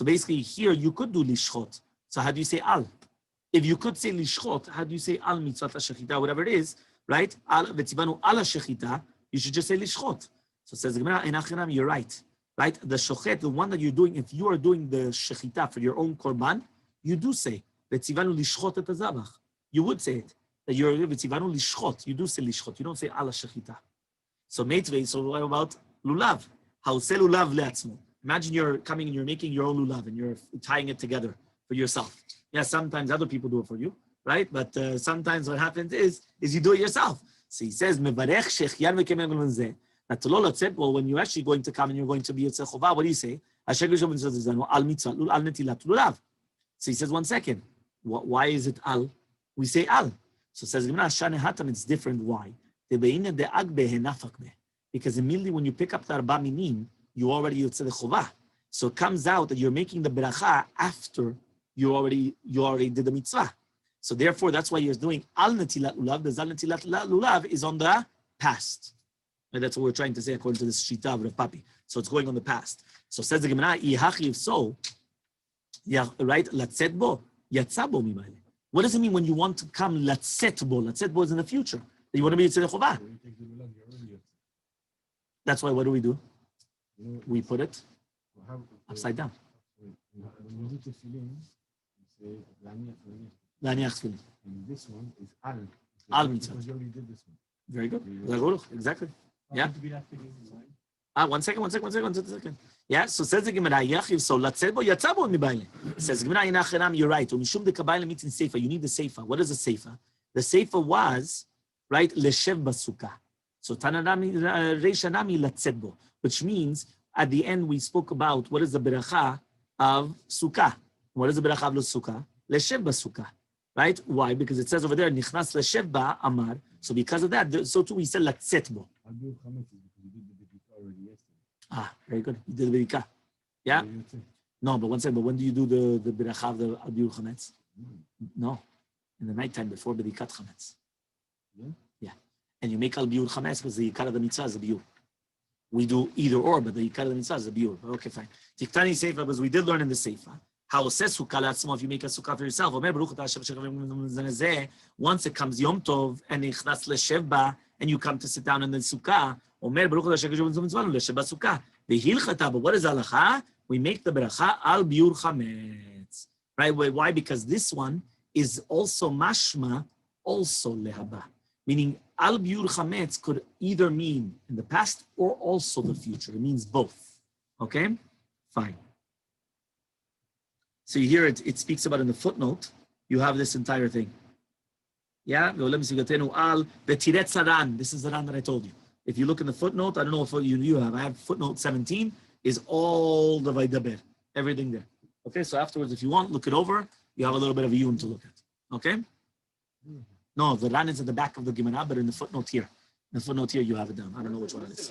basically here you could do lishchot. So how do you say al? If you could say lishchot, how do you say al mitzvah shechita, whatever it is, right? Al v'tzivanu ala shechita, you should just say lishchot. So says the Gemara, enachinam, you're right. Right? The shochet, the one that you're doing, if you are doing the shechita for your own korban, you do say v'tzivanu lishchot et hazabach. You would say it. That you're v'tzivanu lishchot. You do say lishchot. You don't say ala shechita. So meitvei, so what about lulav? Hauseh lulav le'atzmo. Imagine you're coming and you're making your own lulav and you're tying it together for yourself. Yeah, sometimes other people do it for you, right? But sometimes what happens is you do it yourself. So he says, mevarech shechiyan v'kemen v'lenzeh. That to lola said, well, when you're actually going to come and you're going to be Yotzei Chovah, what do you say? Asher Gishom Zazanu al mitzvah al netilat lulav. So he says, 1 second. Why is it al? We say al. So says Gemara, Shane Hatam, it's different. Why? Because immediately when you pick up the Arba Minim, you already Yotzei Chovah. So it comes out that you're making the beracha after you already did the mitzvah. So therefore, that's why you're doing al netilat lulav. The al netilat lulav is on the past. And that's what we're trying to say according to this shita of Rav Papi. So it's going on the past. So says the Gemara, if so, yeah, right? Latzet bo, yatzah bo mimayle. What does it mean when you want to come latzet bo? Latzet bo is in the future. You want to be Yotzei Chovah. That's why what do? We put it upside down. Laniach tefillin. And this one is al. Al mitzvah. Because you already did this one. Very good. Exactly. Yeah. 1 second. Yeah. So says the Gemara, Yachiv. So latzebo yatzabo mibayle. Says Gemara inachenam. You're right. Umishum de kabayla means in seifa. You need the seifa. What is the seifa? The seifa was right leshev basuka. So tananami reishanami latzebo, which means at the end we spoke about what is the beracha of sukkah. What is the beracha of sukkah? Leshev b'sukkah, right? Why? Because it says over there, nichnas leshev ba amar. So because of that, so too we said latzet bo. Abdul Hamet is because you did the Bedika already yesterday. Ah, very good. You did the bedika. Yeah? No, but one second, but when do you do the beracha of the Abiyur Chametz? No. In the nighttime before Bedikat Chametz. Yeah. And you make Al Biyur Chametz because the Yikar of the Mitzvah is a Biyur. We do either or, but the Yikar of the Mitzvah is a Biyur. Okay, fine. Tiktani Seifa, because we did learn in the Seifa. How it says Sukkah Latzmo, if you make a Sukkah for yourself. Once it comes Yom Tov and Ichnas Leshevba, and you come to sit down in the Sukkah, but what is halacha? We make the beracha al biur chametz, right? Why? Because this one is also mashma, also lehaba, meaning al biur chametz could either mean in the past or also the future. It means both. Okay, fine. So you hear it speaks about in the footnote. You have this entire thing. Yeah, this is the ran that I told you. If you look in the footnote, I don't know if you have. I have footnote 17. Is all the Vaidaber, everything there. Okay, so afterwards, if you want, look it over. You have a little bit of a yun to look at. Okay? No, the Ran is at the back of the Gemara, but in the footnote here. In the footnote here, you have it down. I don't know which one it is.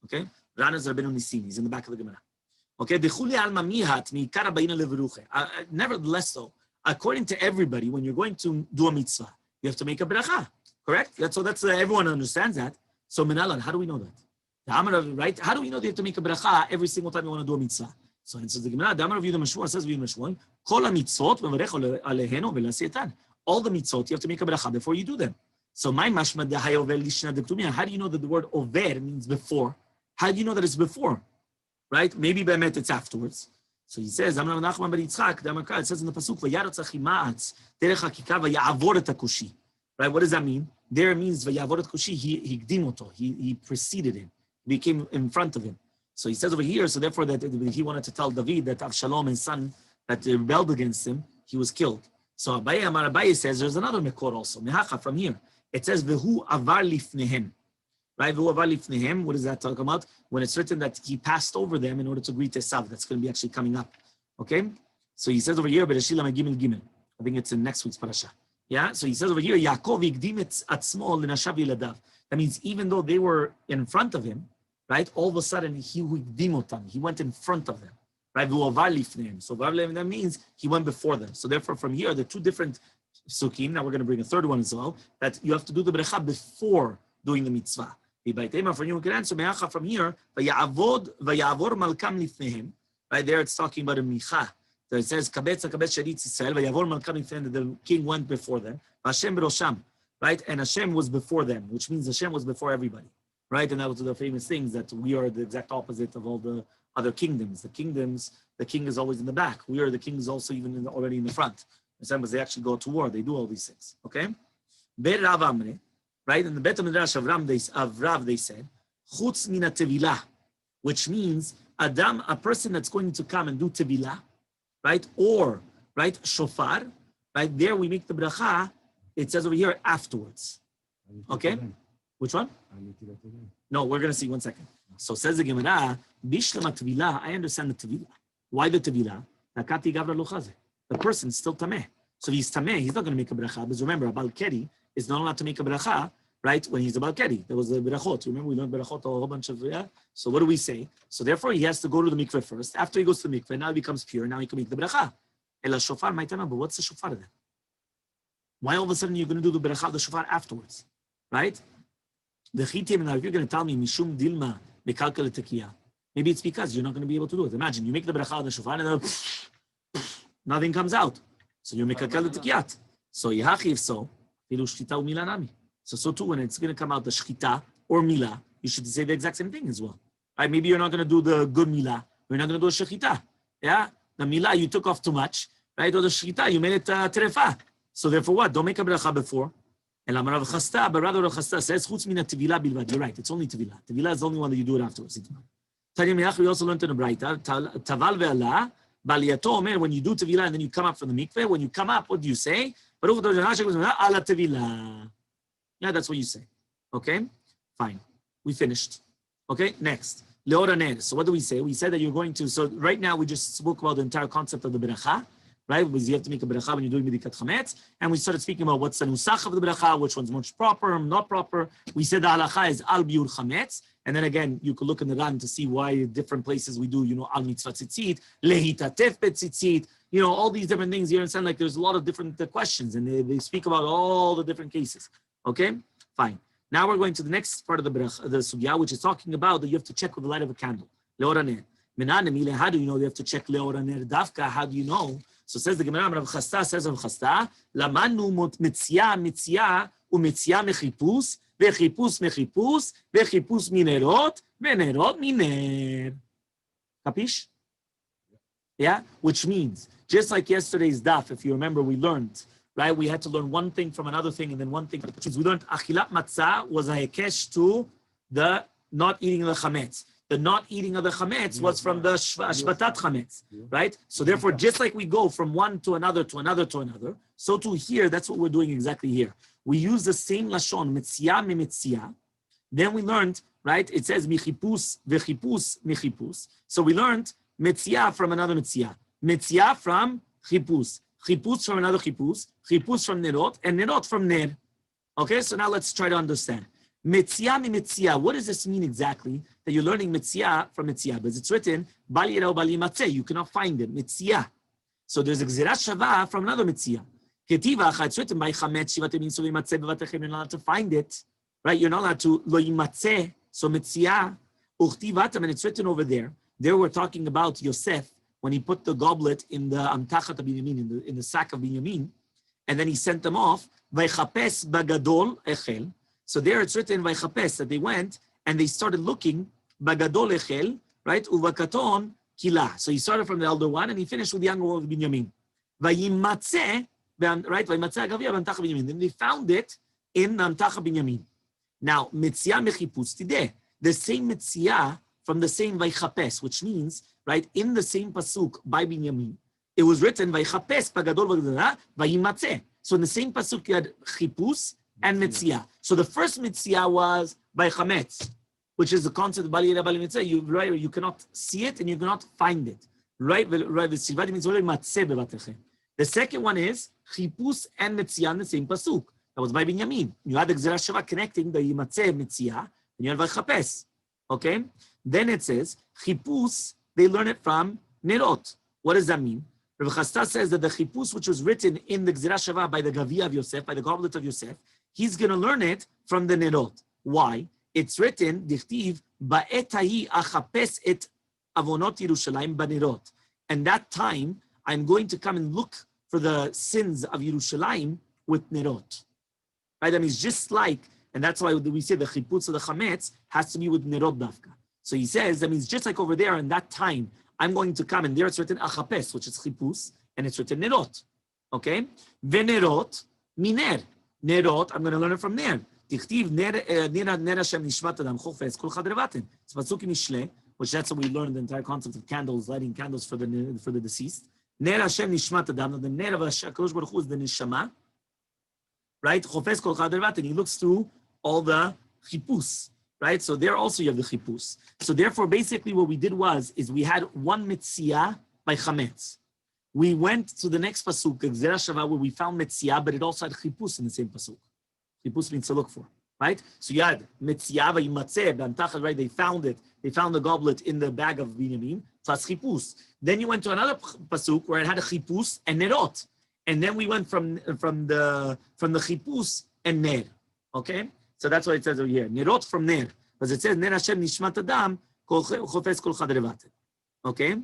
Okay? Ran is Rabbeinu Nisim. He's in the back of the Gemara. Okay? Nevertheless, though, according to everybody, when you're going to do a mitzvah, you have to make a bracha. Correct? That's everyone understands that. So, Menalan, how do we know that? Right? How do we know they have to make a bracha every single time you want to do a mitzvah? So it says the Gemara, the Amar of Yudah Meshua says Yudah Meshua, Kol mitzvot v'varech alehenu v'lasietan. All the mitzvot you have to make a bracha before you do them. So my mashma de hayover lishna de ktumia. How do you know that the word over means before? How do you know that it's before? Right? Maybe be'emet it's afterwards. So he says, Amar Nachman bar Yitzchak, the Amar it says in the pasuk v'yarotzach imaatz derech hakika v'ya'avor et hakushi. Right? What does that mean? There it means v'ya'avor et kushi. He gdimoto. He preceded him. Became in front of him. So he says over here, so therefore that he wanted to tell David that Avshalom, his son, that rebelled against him, he was killed. So Abaye says there's another mekor also, mehacha from here. It says, Vehu avar lifnehem. Right? Vehu avar lifnehem. What does that talk about? When it's written that he passed over them in order to greet Esav. That's going to be actually coming up. Okay? So he says over here, Bereshila Megimel Gimel. I think it's in next week's parasha. Yeah? So he says over here, Yaakov yigdim atzmo l'nashav yiladav. That means even though they were in front of him, right? All of a sudden, he went in front of them, right? So that means he went before them. So therefore, from here, the two different sukkim. Now we're going to bring a third one as well. That you have to do the brecha before doing the mitzvah. From you can answer from here. Right there, it's talking about a micha. So it says the king went before them. Right, and Hashem was before them, which means Hashem was before everybody. Right, and that was the famous things that we are the exact opposite of all the other kingdoms. The king is always in the back. We are the kings also even already in the front. Because they actually go to war. They do all these things. Okay? Right, in the Bet Midrash of Rav, they said, Chutz mina tevilah, which means a person that's going to come and do tevilah, right, or, right, shofar, right, there we make the bracha, it says over here, afterwards. Okay? Which one? No, we're going to see 1 second. So says the Gemara, Bishlama Tevilah, I understand the Tevilah. Why the Tevilah? The person's still Tameh. So if he's Tameh, he's not going to make a bracha. Because remember, a Balkeri is not allowed to make a bracha, right, when he's a Balkeri. There was a brachot. Remember, we learned brachot a whole bunch of, yeah? So what do we say? So therefore, he has to go to the mikveh first. After he goes to the mikveh, now he becomes pure. Now he can make the bracha. Ela shofar, my time, but what's the shofar then? Why all of a sudden you're going to do the bracha of the shofar afterwards, right? The chitim, now if you're going to tell me, mishum dilma bekalkel tekiya, maybe it's because you're not going to be able to do it. Imagine, you make the bracha of the shofar and then nothing comes out. So you make a kalkel tekiyat. So yahachiv so, filu shchita umila nami. So too, when it's going to come out the shchita or mila, you should say the exact same thing as well. Right? Maybe you're not going to do the good mila, you're not going to do a shechita. Yeah? The mila, you took off too much, right? Or the shechita, you made it terefa. So therefore what? Don't make a bracha before. And Rav Chasta, but rather Rav Chasta says, Chutz mina tevilah bilvad. You're right, it's only tevilah. Tevilah is the only one that you do it afterwards. We also learned in the Braita, Taval ve'ala, Baliyato omer, when you do tevilah and then you come up from the mikveh, when you come up, what do you say? Baruch ala tevilah. Yeah, that's what you say. Okay? Fine. We finished. Okay? Next. Leora ner. So what do we say? We said that you're going to, so right now we just spoke about the entire concept of the beracha, right? Because you have to make a beracha when you're doing medikat chametz. And we started speaking about what's the nusach of the beracha, which one's most proper, not proper. We said the halacha is al biur chametz. And then again, you could look in the Ran to see why different places we do, al mitzvah tzitzit, lehitatef betzitzit, all these different things. You understand? Like there's a lot of different questions, and they speak about all the different cases. Okay, fine. Now we're going to the next part of the sugya, which is talking about that you have to check with the light of a candle. Leoraner. How do you know you have to check leoraner dafka? How do you know? So says the Gemara, Rav Chasta says Rav Chasta, lamanu mitzia umitzia mechipus. Vechippus mechippus, vechippus minerot, venerot miner. Capish? Yeah? Which means, just like yesterday's daf, if you remember, we learned, right? We had to learn one thing from another thing and then one thing. Which means we learned achilat matzah was a hekesh to the not eating of the chametz. The not eating of the chametz was from the shvatat chametz, right? So therefore, just like we go from one to another to another to another, so to here, that's what we're doing exactly here. We use the same lashon, mitzia mitzia. Then we learned, right? It says michipus vechipus michipus. So we learned mitzia from another mitzia from chipus from another chipus from nerot, and nerot from ner. Okay, so now let's try to understand. Mitzia, what does this mean exactly? That you're learning mitzia from mitzia, because it's written bal yira u bal yimatzeh. You cannot find it. Mitzia. So there's a gzera shava from another mitzia. It's written by chametz shivatem insu yimatzeh bevatechem. You're not allowed to find it, right? You're not allowed to lo yimatzeh. So mitzia uchtivatam, and it's written over there. There we're talking about Yosef when he put the goblet in the amtachat Binyamin, in the sack of Binyamin, and then he sent them off. Vaychapes bagadol echel. So there it's written vaychapes that they went and they started looking bagadol echel, right? Uvakaton kila. So he started from the elder one and he finished with the younger one of Binyamin. Vayimatzeh, right? Vayimatzeh agavia b'amtachat Binyamin. Then they found it in the amtachat Binyamin. Now mitzia mechipus tideh, the same mitzia from the same vaychapes, which means, right, in the same pasuk by Binyamin, it was written vaychapes bagadol v'gadol vayimatzeh. So in the same pasuk you had chipus and mitzia. So the first mitzia was by chametz, which is the concept of bal yira bal mitzia. You cannot see it and you cannot find it. Right? The second one is chipus and mitzia in the same pasuk. That was by Binyamin. You had the gzera shava connecting the yimatzeh mitzia, and you had vaychapes. Okay? Then it says chipus. They learn it from nerot. What does that mean? Rav Chasta says that the chipus, which was written in the gzera shava by the gavia of Yosef, by the goblet of Yosef, he's going to learn it from the nerot. Why? It's written, dichtiv, ba'etahi achapes et avonot Yerushalayim banerot. And that time, I'm going to come and look for the sins of Yerushalayim with nerot. Right? That means just like, and that's why we say the chiputz of the chametz has to be with nerot dafka. So he says, that means just like over there in that time, I'm going to come, and there it's written achapes, which is chipus, and it's written nerot. Okay? Venerot, miner. Nerot, I'm going to learn it from ner. Tichtiv, ner Hashem nishmat adam chofes kol chadrevaten. It's pasuk in Mishle, which that's what we learned the entire concept of candles, lighting candles for the deceased. Ner Hashem nishmat adam, the ner of HaKadosh Baruch Hu is the neshama, right? Chofes kol chadrevaten. He looks through all the chipus. Right? So there also you have the chipus. So therefore, basically what we did is we had one mitzia by chametz. We went to the next pasuk, gzera shava, where we found mitzia, but it also had chipus in the same pasuk. Chipus means to look for, right? So you had mitzia vayimatzeh b'amtachat, right? They found it. They found the goblet in the bag of Binyamin. Plus chipus. Then you went to another pasuk where it had a chipus and nerot, and then we went from the chipus and ner. Okay. So that's what it says over here. Nerot from ner. Because it says, ner Hashem nishmat adam, chofes kol chadrevaten. Okay?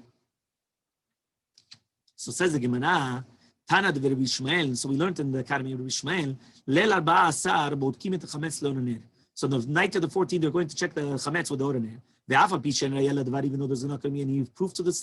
So says the Gemara, Tana de Rabbi Ishmael, so we learned in the Academy of Rabbi Ishmael, Leil arba'a asar, bodkim et chametz leoraner. So the night of the 14th, they're going to check the chametz with the oraner. Ve'af al pi she'en raya ladvar, even though there's not going to be any proof to this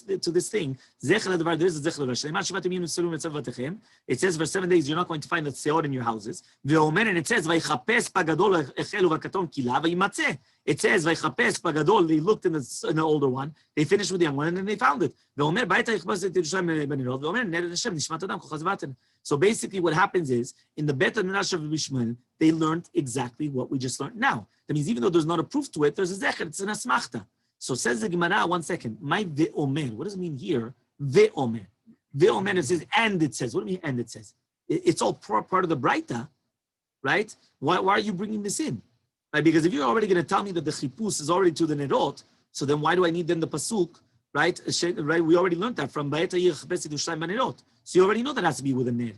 thing, zecher ladvar, there is a zecher ladvar. Shleimah shivatim yim neseru metzav vatechem. It says for 7 days, you're not going to find the seor in your houses. Ve'omer, and it says, vaychapes pagadol echel uvakaton kila, vayimatzeh. It says, vaychapes pagadol, they looked in the older one, they finished with the young one, and then they found it. Ve'omer, ba'eta yichbas et Yerushalayim banerot, ve'omer, ner Hashem nishmat adam kol chadrevaten. So basically what happens is, in the Bet HaMidrash of Rabbi Ishmael, they learned exactly what we just learned now. That means even though there's not a proof to it, there's a zecher, it's an asmachta. So says the Gemara, one second, my ve'omer, what does it mean here? Ve'omer. Ve'omer, it says, and it says. What do you mean, and it says? It's all part of the Braita, right? Why are you bringing this in? Right? Because if you're already going to tell me that the chipus is already to the nerot, so then why do I need then the pasuk, right? Right? We already learned that from Ba'eta Yechbesi Dushayim Banerot. So you already know that has to be with a ner.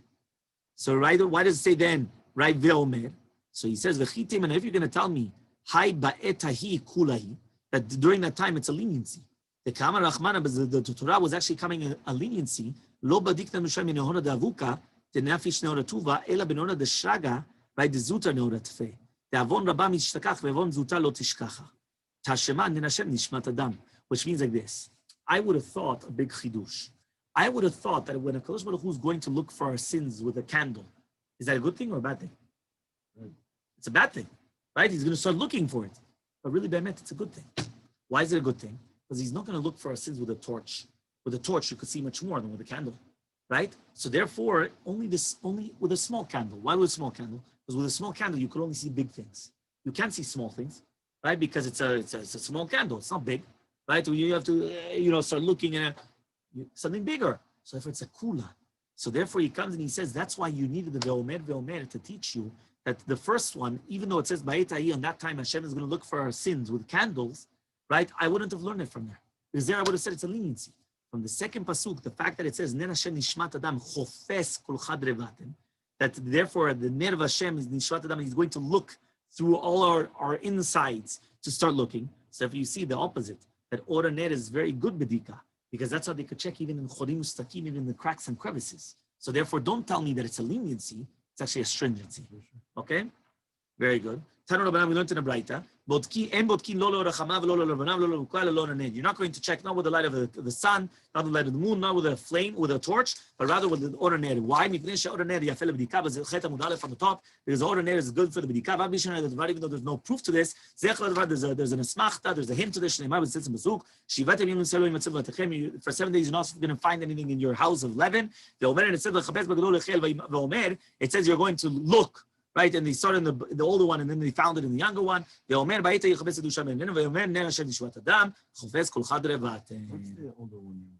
So right, why does it say then, right, ve'omer? So he says, v'chitim, and if you're going to tell me, hai ba'etahi kulahi, that during that time it's a leniency. The Kamar Rahmana, the Torah was actually coming a leniency. Lo badikta nusham minehona davuka, the nafish neora tuva, ela benona de shraga, right, the zuta neora tfe. The avon rabba mishtakach, ve'avon zuta lo tishkacha. Tashema ninashem nishmat adam, which means like this. I would have thought a big chidush. I would have thought that when a Kadosh Baruch Hu is going to look for our sins with a candle, is that a good thing or a bad thing? It's a bad thing, right? He's going to start looking for it. But really, Be'emet, it's a good thing. Why is it a good thing? Because he's not going to look for our sins with a torch. With a torch, you could see much more than with a candle, right? So therefore, only with a small candle. Why with a small candle? Because with a small candle, you could only see big things. You can't see small things, right? Because it's a small candle. It's not big, right? You have to, start looking at something bigger. So if it's a kula, so therefore he comes and he says, that's why you needed the ve'omer to teach you that the first one, even though it says ba'etai, on that time Hashem is going to look for our sins with candles, right? I wouldn't have learned it from there. Because there I would have said it's a leniency. From the second pasuk, the fact that it says, ner Hashem nishmat adam chofes kol chad revatem, that therefore the ner of Hashem is nishmat adam, he's going to look through all our insides to start looking. So if you see the opposite, that Ora ner is very good bedika, because that's how they could check even in chorim ustakim, even in the cracks and crevices. So therefore, don't tell me that it's a leniency. It's actually a stringency. Okay? Very good. Tanu Rabbanan, we learned in the Braita. You're not going to check not with the light of the sun, not with the light of the moon, not with a flame, with a torch, but rather with the order ner. Why? Because the order ner is good for the b'dika. Even though there's no proof to this, there's an Masechta, there's a hint to this. For 7 days, you're not going to find anything in your house of leaven. It says you're going to look. Right, and they started in the older one, and then they found it in the younger one. What's the older one?